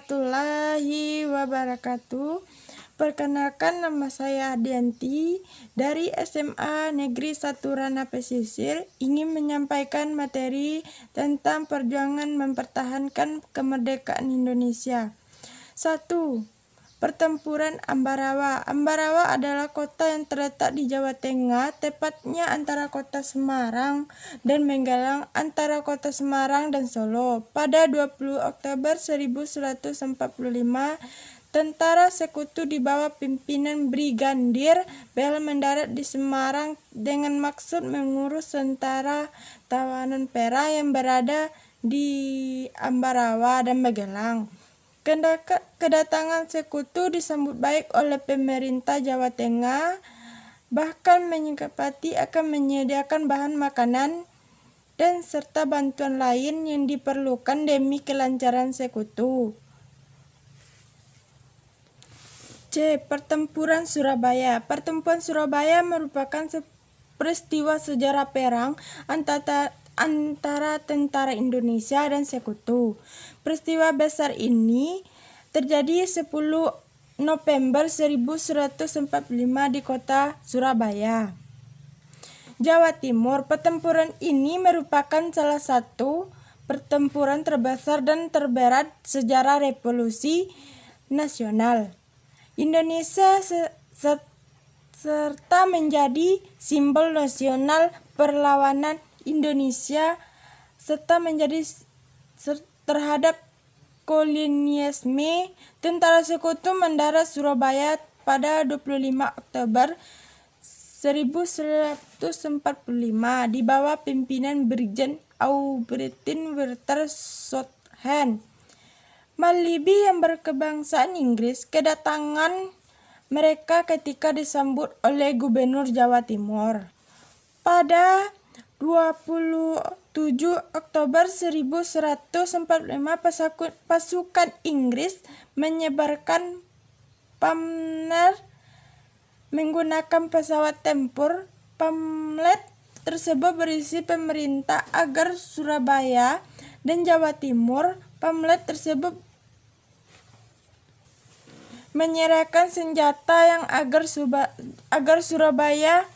warahmatullahi wabarakatuh. Perkenalkan, nama saya Adianti dari SMA Negeri 1 Rana Pesisir, ingin menyampaikan materi tentang perjuangan mempertahankan kemerdekaan Indonesia. 1. Pertempuran Ambarawa. Ambarawa adalah kota yang terletak di Jawa Tengah, tepatnya antara kota Semarang dan Magelang, antara kota Semarang dan Solo. Pada 20 Oktober 1145, tentara sekutu di bawah pimpinan Brigadir Bel mendarat di Semarang dengan maksud mengurus tentara tawanan perang yang berada di Ambarawa dan Magelang. Kedatangan sekutu disambut baik oleh pemerintah Jawa Tengah, bahkan menyepakati akan menyediakan bahan makanan dan serta bantuan lain yang diperlukan demi kelancaran sekutu. C. Pertempuran Surabaya. Pertempuran Surabaya merupakan peristiwa sejarah perang antara tentara Indonesia dan sekutu. Peristiwa besar ini terjadi 10 November 1145 di kota Surabaya, Jawa Timur. Pertempuran ini merupakan salah satu pertempuran terbesar dan terberat sejarah revolusi nasional Indonesia serta menjadi simbol nasional perlawanan Indonesia serta menjadi terhadap kolonialisme. Tentara sekutu mendarat Surabaya pada 25 Oktober 1145 di bawah pimpinan Brigjen Aubertin Walter Shotton Malibi yang berkebangsaan Inggris. Kedatangan mereka ketika disambut oleh Gubernur Jawa Timur. Pada 27 Oktober 1145 pasukan Inggris menyebarkan pamflet menggunakan pesawat tempur. Pamflet tersebut berisi pemerintah agar Surabaya dan Jawa Timur. Pamflet tersebut menyerahkan senjata yang agar Surabaya.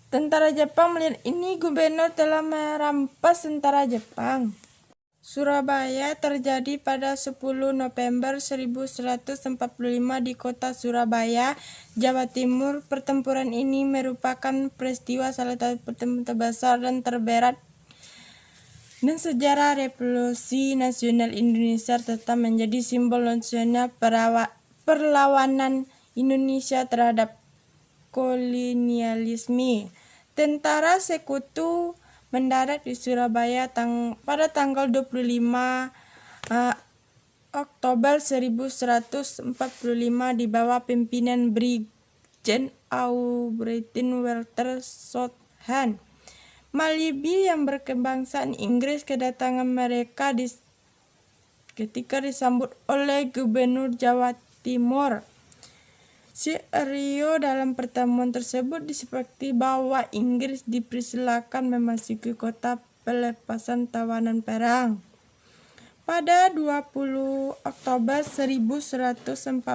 Tentara Jepang melihat ini, gubernur telah merampas tentara Jepang. Surabaya terjadi pada 10 November 1145 di kota Surabaya, Jawa Timur. Pertempuran ini merupakan peristiwa salah satu pertempuran terbesar dan terberat dan sejarah revolusi nasional Indonesia serta menjadi simbol nasional perlawanan Indonesia terhadap kolonialisme. Tentara sekutu mendarat di Surabaya pada tanggal 25 Oktober 1145 di bawah pimpinan Brigjen Aubertin Walter Shotton Malibi yang berkebangsaan Inggris. Kedatangan mereka ketika disambut oleh Gubernur Jawa Timur. Skenario dalam pertemuan tersebut disepakati bahwa Inggris dipersilakan memasuki kota pelepasan tawanan perang. Pada 20 Oktober 1145,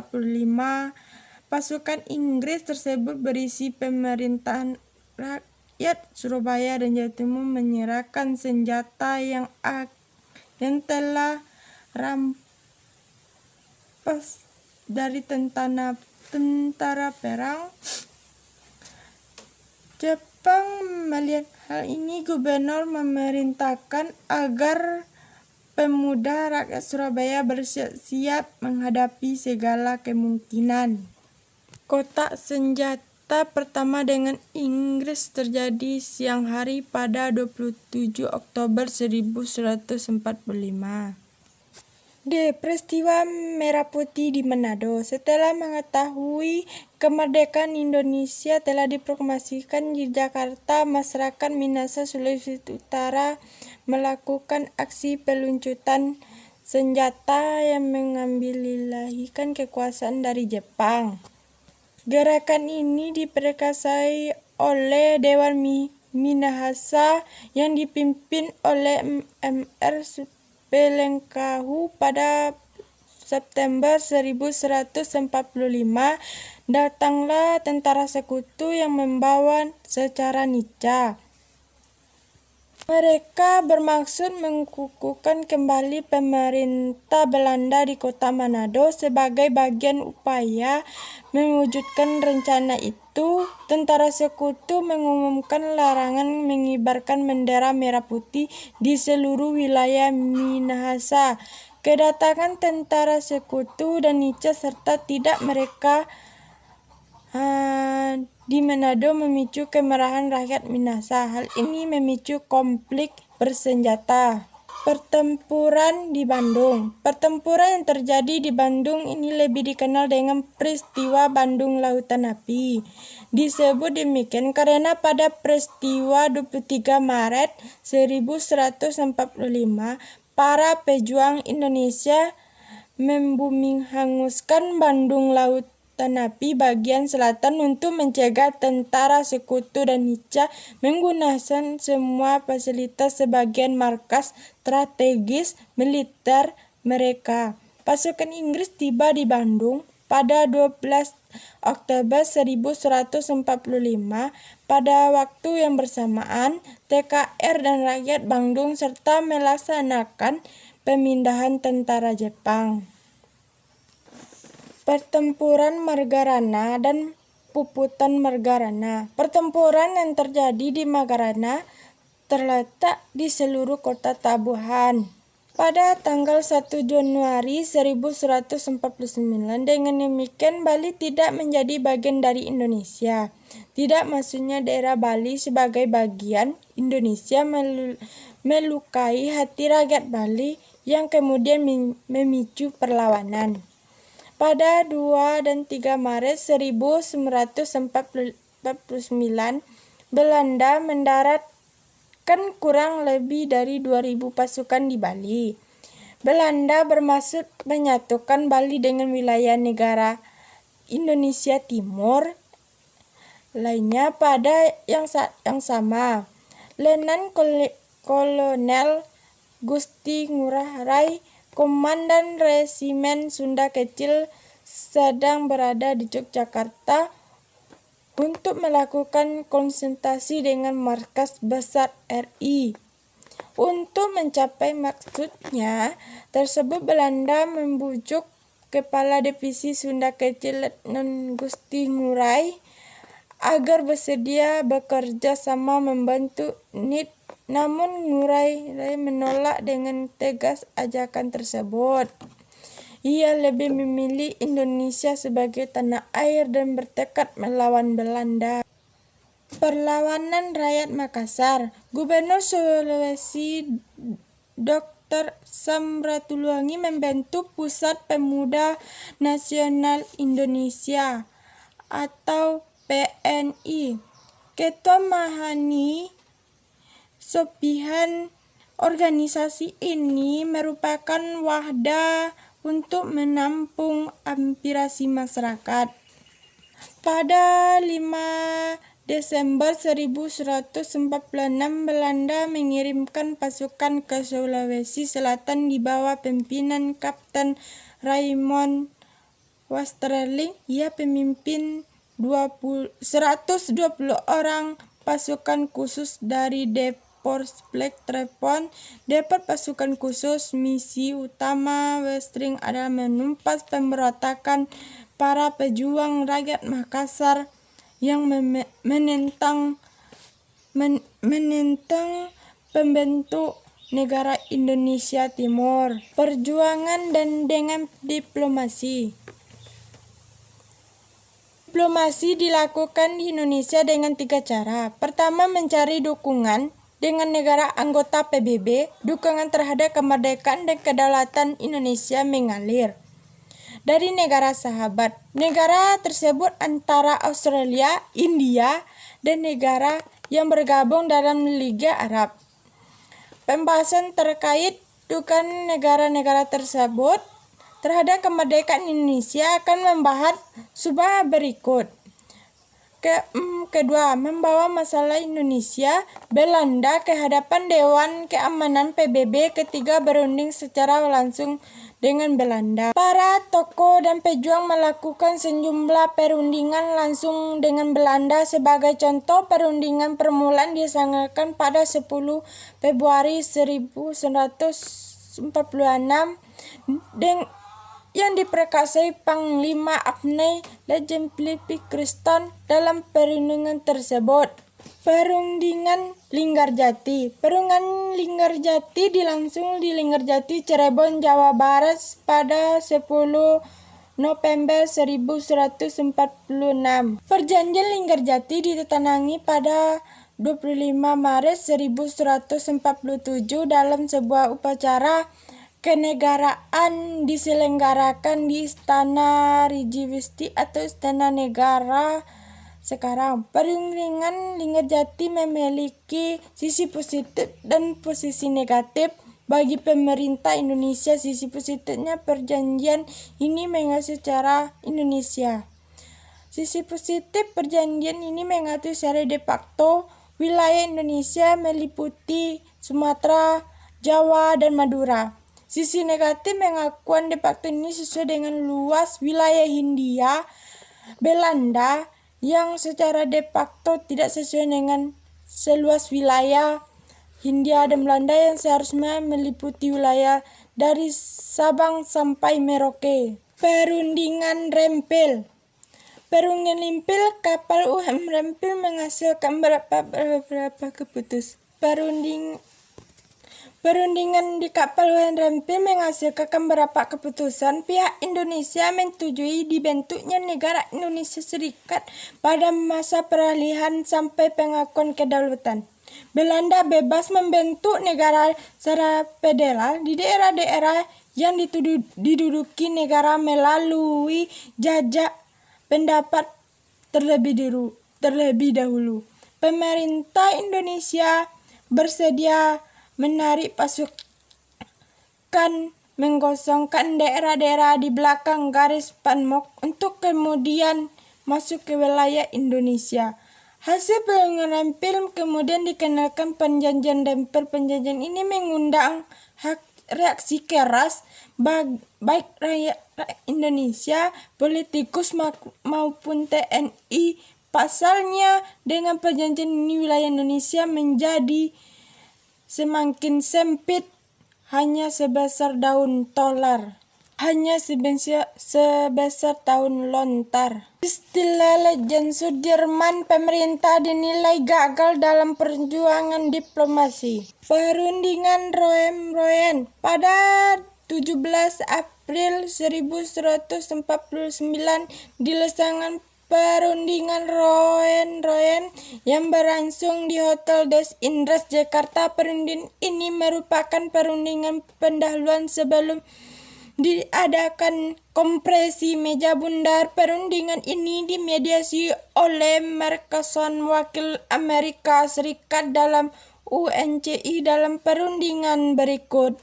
pasukan Inggris tersebut berisi pemerintahan rakyat Surabaya dan Jawa Timur menyerahkan senjata yang telah rampas dari tentara perang. Jepang melihat hal ini, gubernur memerintahkan agar pemuda rakyat Surabaya bersiap-siap menghadapi segala kemungkinan. Kotak senjata pertama dengan Inggris terjadi siang hari pada 27 Oktober 1145. D. Peristiwa Merah Putih di Manado. Setelah mengetahui kemerdekaan Indonesia telah diproklamasikan di Jakarta, masyarakat Minahasa, Sulawesi Utara melakukan aksi peluncuran senjata yang mengambilalihkan kekuasaan dari Jepang. Gerakan ini diperkasai oleh Dewan Minahasa yang dipimpin oleh Mr. Pelengkahu pada 1 September 1145, datanglah tentara sekutu yang membawa secara nica. Mereka bermaksud mengukuhkan kembali pemerintah Belanda di kota Manado. Sebagai bagian upaya mewujudkan rencana itu, tentara sekutu mengumumkan larangan mengibarkan bendera merah putih di seluruh wilayah Minahasa. Kedatangan tentara sekutu dan nica serta tidak mereka di Manado memicu kemarahan rakyat Minahasa. Hal ini memicu konflik bersenjata. Pertempuran di Bandung. Pertempuran yang terjadi di Bandung ini lebih dikenal dengan peristiwa Bandung Lautan Api. Disebut demikian karena pada peristiwa 23 Maret 1145, para pejuang Indonesia membumi hanguskan Bandung Lautan Api bagian selatan untuk mencegah tentara sekutu dan nica menggunakan semua fasilitas sebagai markas strategis militer mereka. Pasukan Inggris tiba di Bandung pada 12 Oktober 1145. Pada waktu yang bersamaan, TKR dan rakyat Bandung serta melaksanakan pemindahan tentara Jepang. Pertempuran Margarana dan Puputan Margarana. Pertempuran yang terjadi di Margarana terletak di seluruh kota Tabuhan. Pada tanggal 1 Januari 1149, dengan demikian Bali tidak menjadi bagian dari Indonesia. Tidak maksudnya daerah Bali sebagai bagian Indonesia melukai hati rakyat Bali yang kemudian memicu perlawanan. Pada 2 dan 3 Maret 1949, Belanda mendaratkan kurang lebih dari 2.000 pasukan di Bali. Belanda bermaksud menyatukan Bali dengan wilayah negara Indonesia Timur lainnya pada yang sama. Letnan Kolonel Gusti Ngurah Rai, Komandan Resimen Sunda Kecil, sedang berada di Yogyakarta untuk melakukan konsultasi dengan markas besar RI. Untuk mencapai maksudnya tersebut, Belanda membujuk Kepala Divisi Sunda Kecil Letnan Gusti Ngurah agar bersedia bekerja sama membantu NIT. Namun Ngurah Rai menolak dengan tegas ajakan tersebut. Ia lebih memilih Indonesia sebagai tanah air dan bertekad melawan Belanda. Perlawanan rakyat Makassar. Gubernur Sulawesi Dr. Samratulangi membentuk Pusat Pemuda Nasional Indonesia atau PNI. Ketua Mahani Sopihan. Organisasi ini merupakan wadah untuk menampung aspirasi masyarakat. Pada 5 Desember 1146, Belanda mengirimkan pasukan ke Sulawesi Selatan di bawah pimpinan Kapten Raymond Westerling. Ia pemimpin 120 orang pasukan khusus dari Depot Trepon. Depot pasukan khusus. Misi utama Westerling adalah menumpas pemberontakan para pejuang rakyat Makassar yang menentang pembentuk negara Indonesia Timur. Perjuangan dan dengan diplomasi. Diplomasi dilakukan di Indonesia dengan 3 cara. Pertama, mencari dukungan dengan negara anggota PBB. Dukungan terhadap kemerdekaan dan kedaulatan Indonesia mengalir dari negara sahabat. Negara tersebut antara Australia, India, dan negara yang bergabung dalam Liga Arab. Pembahasan terkait dukungan negara-negara tersebut terhadap kemerdekaan Indonesia akan membahas subbab berikut. Kedua, membawa masalah Indonesia Belanda ke hadapan Dewan Keamanan PBB. Ketiga, berunding secara langsung dengan Belanda. Para tokoh dan pejuang melakukan sejumlah perundingan langsung dengan Belanda. Sebagai contoh, perundingan permulaan dilaksanakan pada 10 Februari 1946 yang diperkasai Panglima Abney Lejen Philippe Christon. Dalam perundingan tersebut, perundingan Linggarjati. Perundingan Linggarjati dilangsung di Linggarjati, Cirebon, Jawa Barat pada 10 November 1146. Perjanjian Linggarjati ditandatangani pada 25 Maret 1147 dalam sebuah upacara kenegaraan diselenggarakan di Istana Rijiwesti atau Istana Negara sekarang. Perundingan Linggarjati memiliki sisi positif dan posisi negatif bagi pemerintah Indonesia. Sisi positifnya, perjanjian ini mengatur secara Indonesia. Sisi positif perjanjian ini mengatur secara de facto wilayah Indonesia meliputi Sumatera, Jawa, dan Madura. Sisi negatif, pengakuan de facto ini sesuai dengan luas wilayah Hindia Belanda yang secara de facto tidak sesuai dengan seluas wilayah Hindia dan Belanda yang seharusnya meliputi wilayah dari Sabang sampai Merauke. Perundingan Rempel. Perundingan Rempel, kapal UM Rempel menghasilkan beberapa keputusan. Perundingan di kapal UM Rempel menghasilkan beberapa keputusan. Pihak Indonesia menyetujui dibentuknya negara Indonesia Serikat pada masa peralihan sampai pengakuan kedaulatan. Belanda bebas membentuk negara secara federal di daerah-daerah yang diduduki negara melalui jajak pendapat terlebih dahulu. Pemerintah Indonesia bersedia menarik pasukan menggosongkan daerah-daerah di belakang garis Panmok untuk kemudian masuk ke wilayah Indonesia. Hasil perundingan Rempel kemudian dikenalkan Perjanjian Rempel. Perjanjian ini mengundang reaksi keras baik rakyat Indonesia, politikus maupun TNI. Pasalnya, dengan perjanjian ini wilayah Indonesia menjadi semakin sempit, hanya sebesar daun tolar, hanya sebesar daun lontar. Istilah Legend Sudirman, pemerintah dinilai gagal dalam perjuangan diplomasi. Perundingan Roen pada 17 April 1149 dilaksanakan. Perundingan Roen yang berlangsung di Hotel Des Indrats, Jakarta. Perundingan ini merupakan perundingan pendahuluan sebelum diadakan Konferensi Meja Bundar. Perundingan ini dimediasi oleh Mercosur, wakil Amerika Serikat dalam UNCI. Dalam perundingan berikut,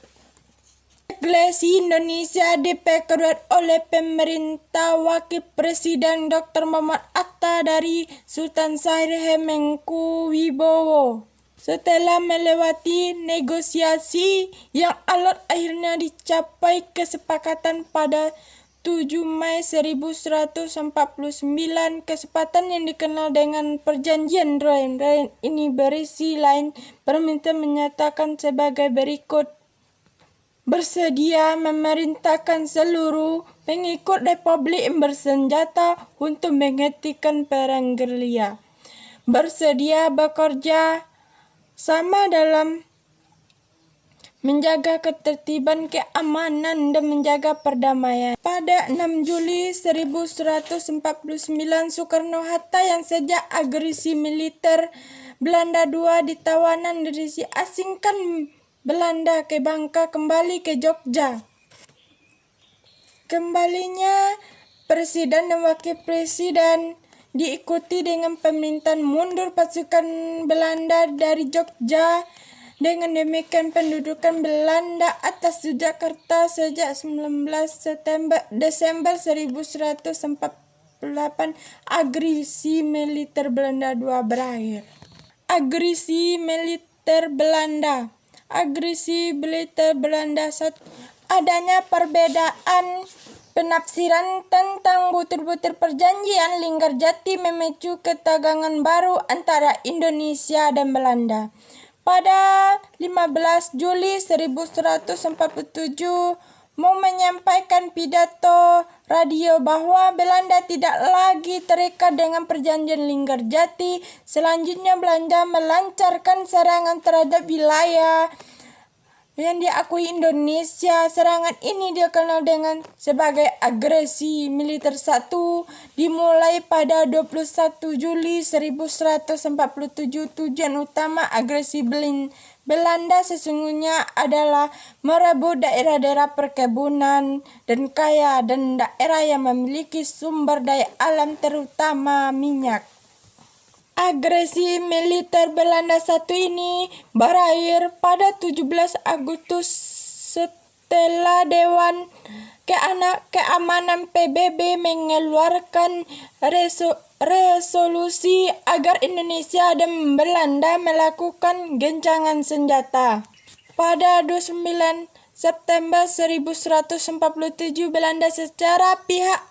Delegasi Indonesia diperkuat oleh pemerintah Wakil Presiden Dr. Muhammad Hatta dari Sultan Syahrir Hamengkubuwono. Setelah melewati negosiasi yang alot, akhirnya dicapai kesepakatan pada 7 Mei 1149. Kesepakatan yang dikenal dengan Perjanjian Roen ini berisi lain permintaan menyatakan sebagai berikut: bersedia memerintahkan seluruh pengikut Republik bersenjata untuk menghentikan perang gerilya, bersedia bekerja sama dalam menjaga ketertiban, keamanan, dan menjaga perdamaian. Pada 6 Juli 1149, Soekarno-Hatta yang sejak agresi militer Belanda II ditawanan diasingkan Belanda ke Bangka, kembali ke Jogja. Kembalinya Presiden dan Wakil Presiden diikuti dengan permintaan mundur pasukan Belanda dari Jogja. Dengan demikian, pendudukan Belanda atas Jakarta sejak 19 Desember 1149 agresi militer Belanda II berakhir. Agresi militer Belanda. Agresi militer Belanda adanya perbedaan penafsiran tentang butir-butir perjanjian Linggarjati memicu ketegangan baru antara Indonesia dan Belanda. Pada 15 Juli 1147, mau menyampaikan pidato radio bahwa Belanda tidak lagi terikat dengan perjanjian Linggarjati. Selanjutnya Belanda melancarkan serangan terhadap wilayah yang diakui Indonesia. Serangan ini dikenal dengan sebagai agresi militer 1, dimulai pada 21 Juli 1147. Tujuan utama agresi Belanda sesungguhnya adalah merebut daerah-daerah perkebunan dan kaya dan daerah yang memiliki sumber daya alam terutama minyak. Agresi militer Belanda I ini berakhir pada 17 Agustus setelah Dewan Keamanan PBB mengeluarkan resolusi agar Indonesia dan Belanda melakukan gencangan senjata. Pada 29 September 1147, Belanda secara pihak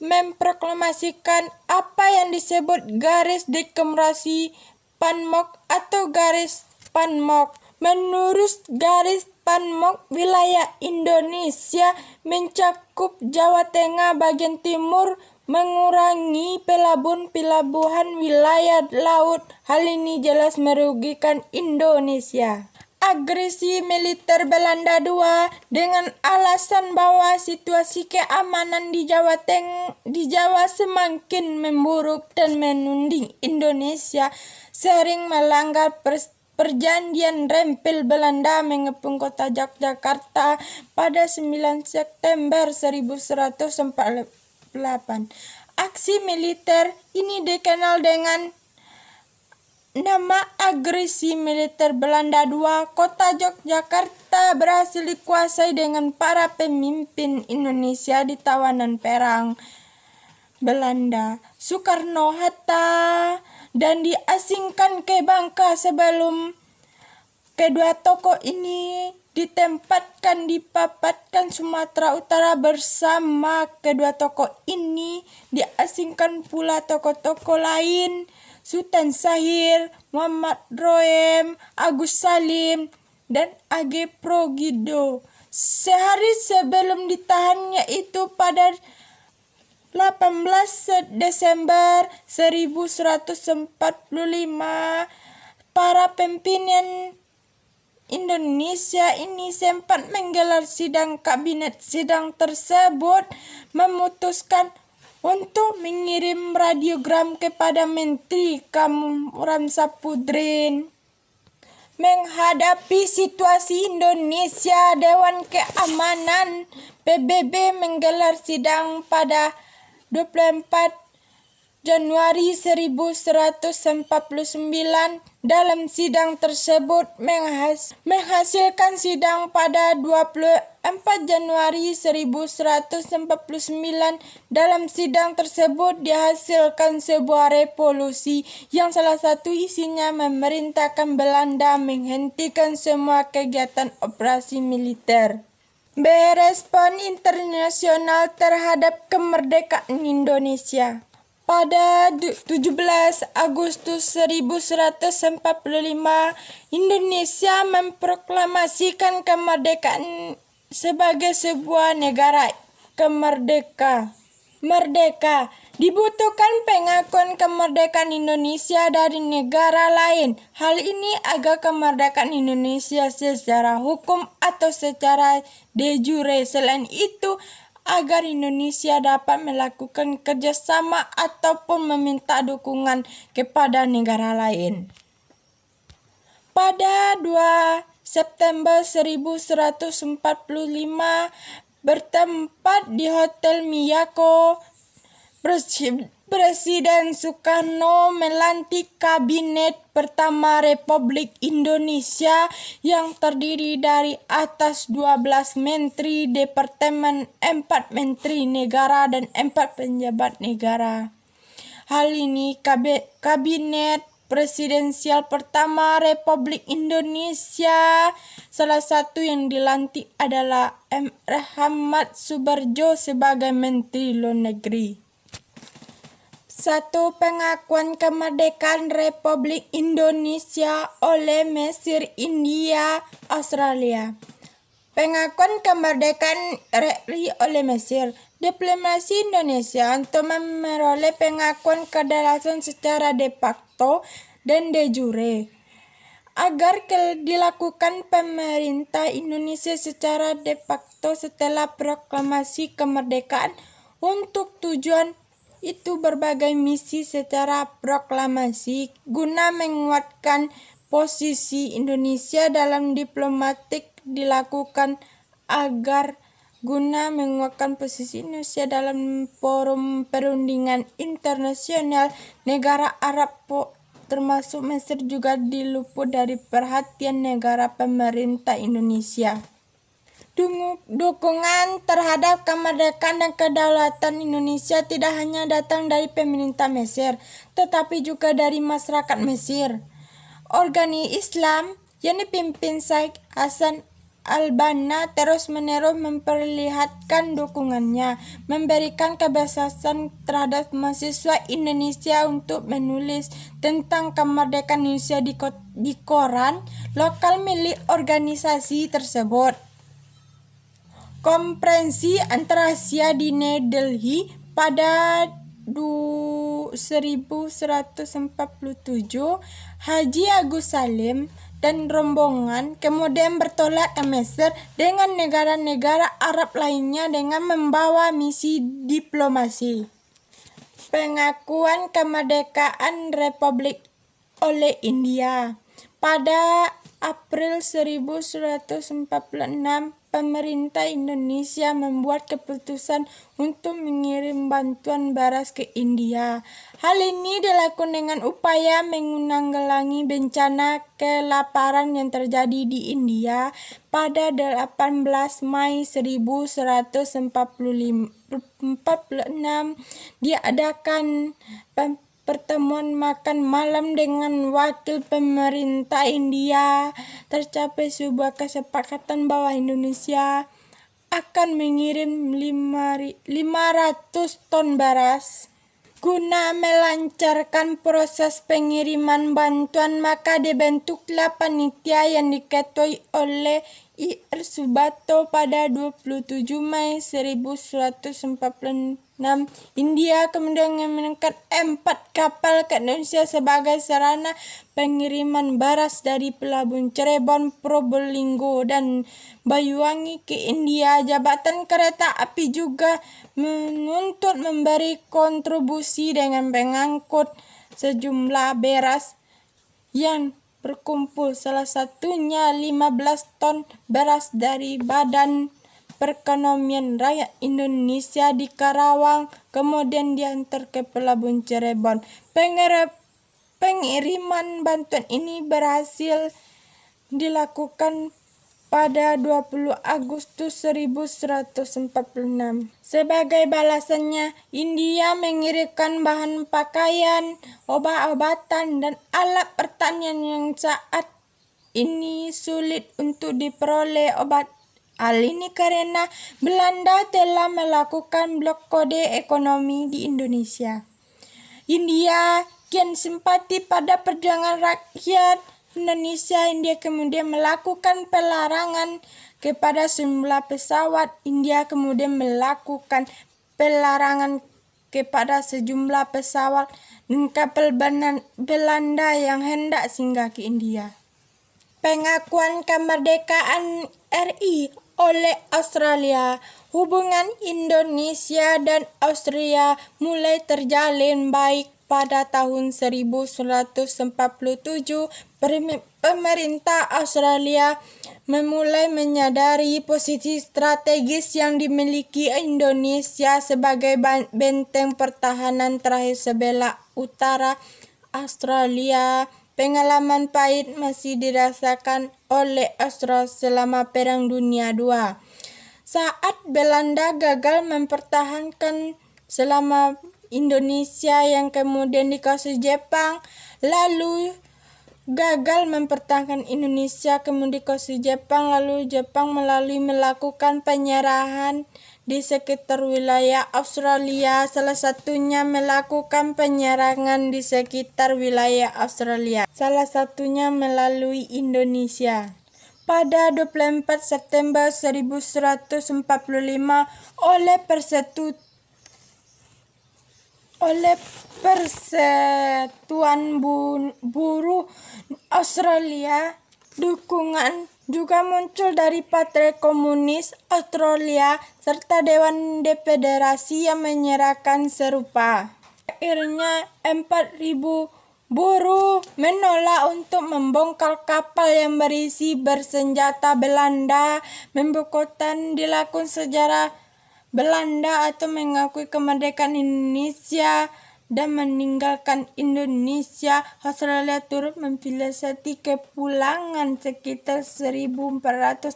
memproklamasikan apa yang disebut garis demarkasi Panmok atau garis Panmok. Menurut garis Panmok, wilayah Indonesia mencakup Jawa Tengah bagian timur, mengurangi pelabuhan wilayah laut. Hal ini jelas merugikan Indonesia. Agresi militer Belanda II dengan alasan bahwa situasi keamanan di Jawa semakin memburuk dan menuding Indonesia sering melanggar perjanjian rempel Belanda mengepung kota Yogyakarta pada 9 September 1148. Aksi militer ini dikenal dengan nama agresi militer Belanda II. Kota Yogyakarta berhasil dikuasai dengan para pemimpin Indonesia di tawanan perang Belanda, Soekarno-Hatta, dan diasingkan ke Bangka. Sebelum kedua tokoh ini ditempatkan di Papatan Sumatera Utara, bersama kedua tokoh ini diasingkan pula tokoh-tokoh lain, Sultan Syahrir, Muhammad Roem, Agus Salim, dan A.G. Progido. Sehari sebelum ditahan, yaitu pada 18 Desember 1145, para pimpinan Indonesia ini sempat menggelar sidang kabinet. Sidang tersebut memutuskan untuk mengirim radiogram kepada Menteri Kamran Saputrin. Menghadapi situasi Indonesia, Dewan Keamanan PBB menggelar sidang pada 24 Januari 1149. Dalam sidang tersebut menghasilkan sidang pada 24 Januari 1149. Dalam sidang tersebut dihasilkan sebuah resolusi yang salah satu isinya memerintahkan Belanda menghentikan semua kegiatan operasi militer. Berespon internasional terhadap kemerdekaan Indonesia. Pada 17 Agustus 1145, Indonesia memproklamasikan kemerdekaan sebagai sebuah negara merdeka. Dibutuhkan pengakuan kemerdekaan Indonesia dari negara lain. Hal ini agar kemerdekaan Indonesia secara hukum atau secara de jure. Selain itu, agar Indonesia dapat melakukan kerjasama ataupun meminta dukungan kepada negara lain. Pada 2 September 1145, bertempat di Hotel Miyako, Presiden Soekarno melantik Kabinet pertama Republik Indonesia yang terdiri dari atas 12 menteri departemen, 4 menteri negara, dan 4 penjabat negara. Hal ini Kabinet Presidensial pertama Republik Indonesia. Salah satu yang dilantik adalah M. Rahmat Subardjo sebagai Menteri Luar Negeri. 1. Pengakuan kemerdekaan Republik Indonesia oleh Mesir, India, Australia. Pengakuan kemerdekaan RI oleh Mesir. Diplomasi Indonesia untuk memperoleh pengakuan kedaulatan secara de facto dan de jure agar dilakukan pemerintah Indonesia secara de facto setelah proklamasi kemerdekaan. Untuk tujuan itu berbagai misi secara proklamasi guna menguatkan posisi Indonesia dalam diplomatik dilakukan agar guna menguatkan posisi Indonesia dalam forum perundingan internasional. Negara Arab termasuk Mesir juga diluput dari perhatian negara pemerintah Indonesia. Dukungan terhadap kemerdekaan dan kedaulatan Indonesia tidak hanya datang dari pemerintah Mesir, tetapi juga dari masyarakat Mesir. Organisasi Islam yang dipimpin Syekh Hasan Al-Banna terus-menerus memperlihatkan dukungannya, memberikan kebebasan terhadap mahasiswa Indonesia untuk menulis tentang kemerdekaan Indonesia di koran lokal milik organisasi tersebut. Konferensi Antarasia di New Delhi pada 1147, Haji Agus Salim dan rombongan kemudian bertolak ke Mesir dengan negara-negara Arab lainnya dengan membawa misi diplomasi. Pengakuan kemerdekaan Republik oleh India. Pada April 1146, pemerintah Indonesia membuat keputusan untuk mengirim bantuan beras ke India. Hal ini dilakukan dengan upaya menanggulangi bencana kelaparan yang terjadi di India. Pada 18 Mei 1146 diadakan pertemuan makan malam dengan wakil pemerintah India. Tercapai sebuah kesepakatan bahwa Indonesia akan mengirim 500 ton beras. Guna melancarkan proses pengiriman bantuan, maka dibentuklah panitia yang diketuai oleh I.R. Subarto pada 27 Mei 1146. India kemudian mengirimkan 4 kapal ke Indonesia sebagai sarana pengiriman beras dari pelabuhan Cirebon, Probolinggo, dan Banyuwangi ke India. Jabatan kereta api juga menuntut memberi kontribusi dengan mengangkut sejumlah beras yang berkumpul, salah satunya 15 ton beras dari Badan Perekonomian Rakyat Indonesia di Karawang, kemudian diantar ke pelabuhan Cirebon. Pengiriman bantuan ini berhasil dilakukan pada 20 Agustus 1146. Sebagai balasannya, India mengirimkan bahan pakaian, obat-obatan, dan alat pertanian yang saat ini sulit untuk diperoleh. Hal ini karena Belanda telah melakukan blokade ekonomi di Indonesia. India kian simpati pada perjuangan rakyat Indonesia. India kemudian melakukan pelarangan kepada sejumlah pesawat. India kemudian melakukan pelarangan kepada sejumlah pesawat dan kapal Belanda yang hendak singgah ke India. Pengakuan kemerdekaan RI oleh Australia. Hubungan Indonesia dan Australia mulai terjalin baik pada tahun 1147, pemerintah Australia memulai menyadari posisi strategis yang dimiliki Indonesia sebagai benteng pertahanan terakhir sebelah utara Australia. Pengalaman pahit masih dirasakan oleh Australia selama Perang Dunia II. Saat Belanda gagal mempertahankan selama Indonesia yang kemudian dikuasai Jepang, lalu gagal mempertahankan Indonesia kemudian dikuasai Jepang, lalu Jepang melakukan penyerahan di sekitar wilayah Australia, salah satunya melakukan penyerangan di sekitar wilayah Australia, salah satunya melalui Indonesia. Pada 24 September 1145 oleh Persatuan Buruh Australia, dukungan juga muncul dari Partai Komunis Australia serta Dewan Federasi yang menyerahkan serupa. Akhirnya 4.000 buruh menolak untuk membongkar kapal yang berisi bersenjata Belanda. Pemboikotan dilakukan sejarah Belanda atau mengakui kemerdekaan Indonesia dan meninggalkan Indonesia. Australia turut memfasilitasi kepulangan sekitar 1.400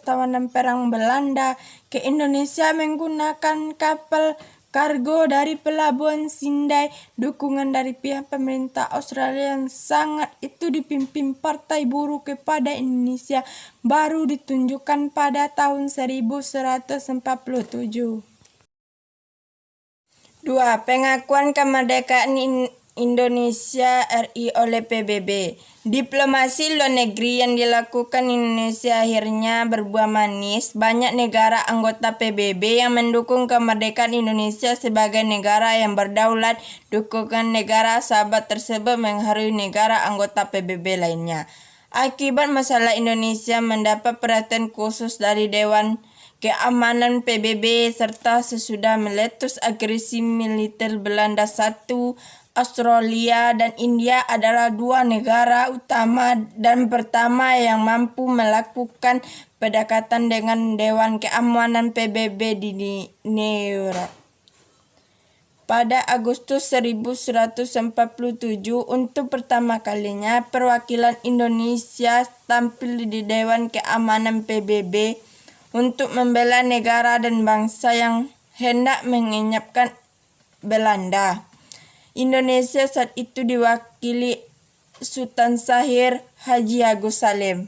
tawanan perang Belanda ke Indonesia menggunakan kapal kargo dari pelabuhan Sydney. Dukungan dari pihak pemerintah Australia yang sangat itu dipimpin Partai Buruh kepada Indonesia baru ditunjukkan pada tahun 1147. 2. Pengakuan kemerdekaan Indonesia RI oleh PBB. Diplomasi luar negeri yang dilakukan Indonesia akhirnya berbuah manis. Banyak negara anggota PBB yang mendukung kemerdekaan Indonesia sebagai negara yang berdaulat. Dukungan negara sahabat tersebut mengharuhi negara anggota PBB lainnya. Akibat masalah Indonesia mendapat perhatian khusus dari Dewan Keamanan PBB serta sesudah meletus agresi militer Belanda. 1. Australia dan India adalah dua negara utama dan pertama yang mampu melakukan pendekatan dengan Dewan Keamanan PBB di New York. Pada Agustus 1147, untuk pertama kalinya perwakilan Indonesia tampil di Dewan Keamanan PBB untuk membela negara dan bangsa yang hendak mengenyapkan Belanda. Indonesia saat itu diwakili Sultan Syahrir Haji Agus Salim.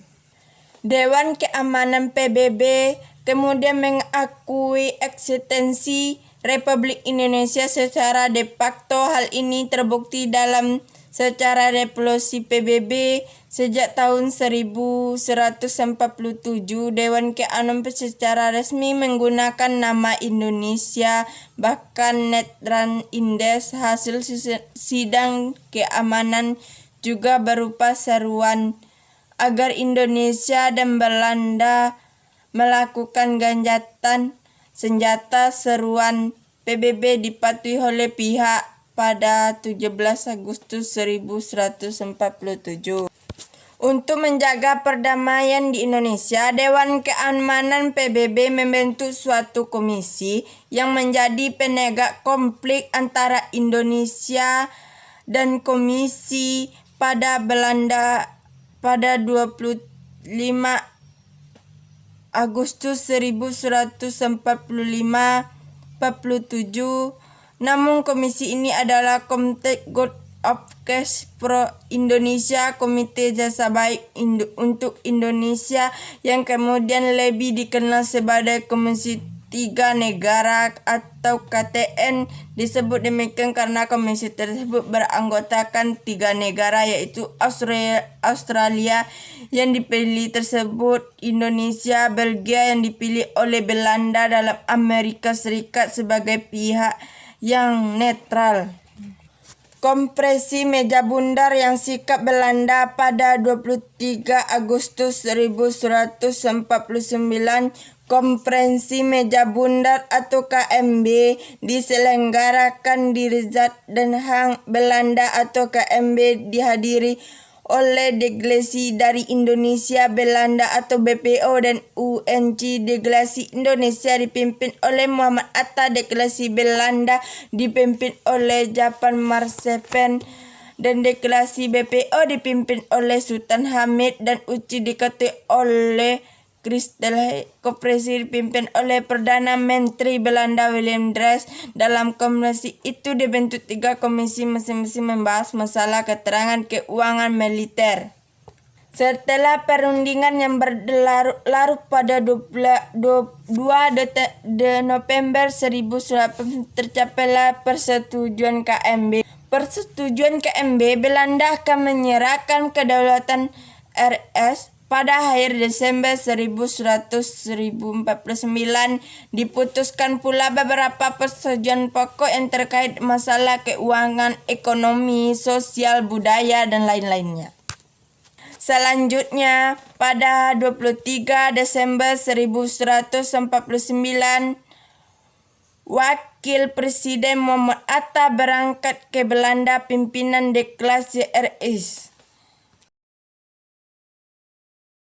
Dewan Keamanan PBB kemudian mengakui eksistensi Republik Indonesia secara de facto. Hal ini terbukti dalam secara resolusi PBB sejak tahun 1147. Dewan Keamanan secara resmi menggunakan nama Indonesia. Bahkan Netran Indes hasil sidang keamanan juga berupa seruan agar Indonesia dan Belanda melakukan gencatan senjata. Seruan PBB dipatuhi oleh pihak pada 17 Agustus 1147. Untuk menjaga perdamaian di Indonesia, Dewan Keamanan PBB membentuk suatu komisi yang menjadi penegak konflik antara Indonesia dan komisi pada Belanda pada 25 Agustus 1147. Namun komisi ini adalah Committee Good of Cause Pro Indonesia, Komite Jasa Baik untuk Indonesia, yang kemudian lebih dikenal sebagai Komisi Tiga Negara atau KTN. Disebut demikian karena komisi tersebut beranggotakan 3 negara, yaitu Australia yang dipilih tersebut, Indonesia, Belgia yang dipilih oleh Belanda, dalam Amerika Serikat sebagai pihak yang netral. Konferensi Meja Bundar yang sikap Belanda pada 23 Agustus 1149. Konferensi Meja Bundar atau KMB diselenggarakan di Riza Den Haag, Belanda atau KMB dihadiri oleh delegasi dari Indonesia, Belanda atau BPO dan UNC. Delegasi Indonesia dipimpin oleh Muhammad Atta, delegasi Belanda dipimpin oleh Japan Marsepen, dan delegasi BPO dipimpin oleh Sultan Hamid, dan UCI diketuai oleh Kristel. Konferensi dipimpin oleh Perdana Menteri Belanda Willem Drees. Dalam konferensi itu dibentuk 3 komisi masing-masing membahas masalah keterangan keuangan militer. Setelah perundingan yang berlarut pada 2 November 1990 tercapailah persetujuan KMB. Persetujuan KMB, Belanda akan menyerahkan kedaulatan RS pada akhir Desember 1949. Diputuskan pula beberapa persetujuan pokok yang terkait masalah keuangan, ekonomi, sosial, budaya, dan lain-lainnya. Selanjutnya, pada 23 Desember 1949, Wakil Presiden Muhammad Atta berangkat ke Belanda. Pimpinan deklarasi RS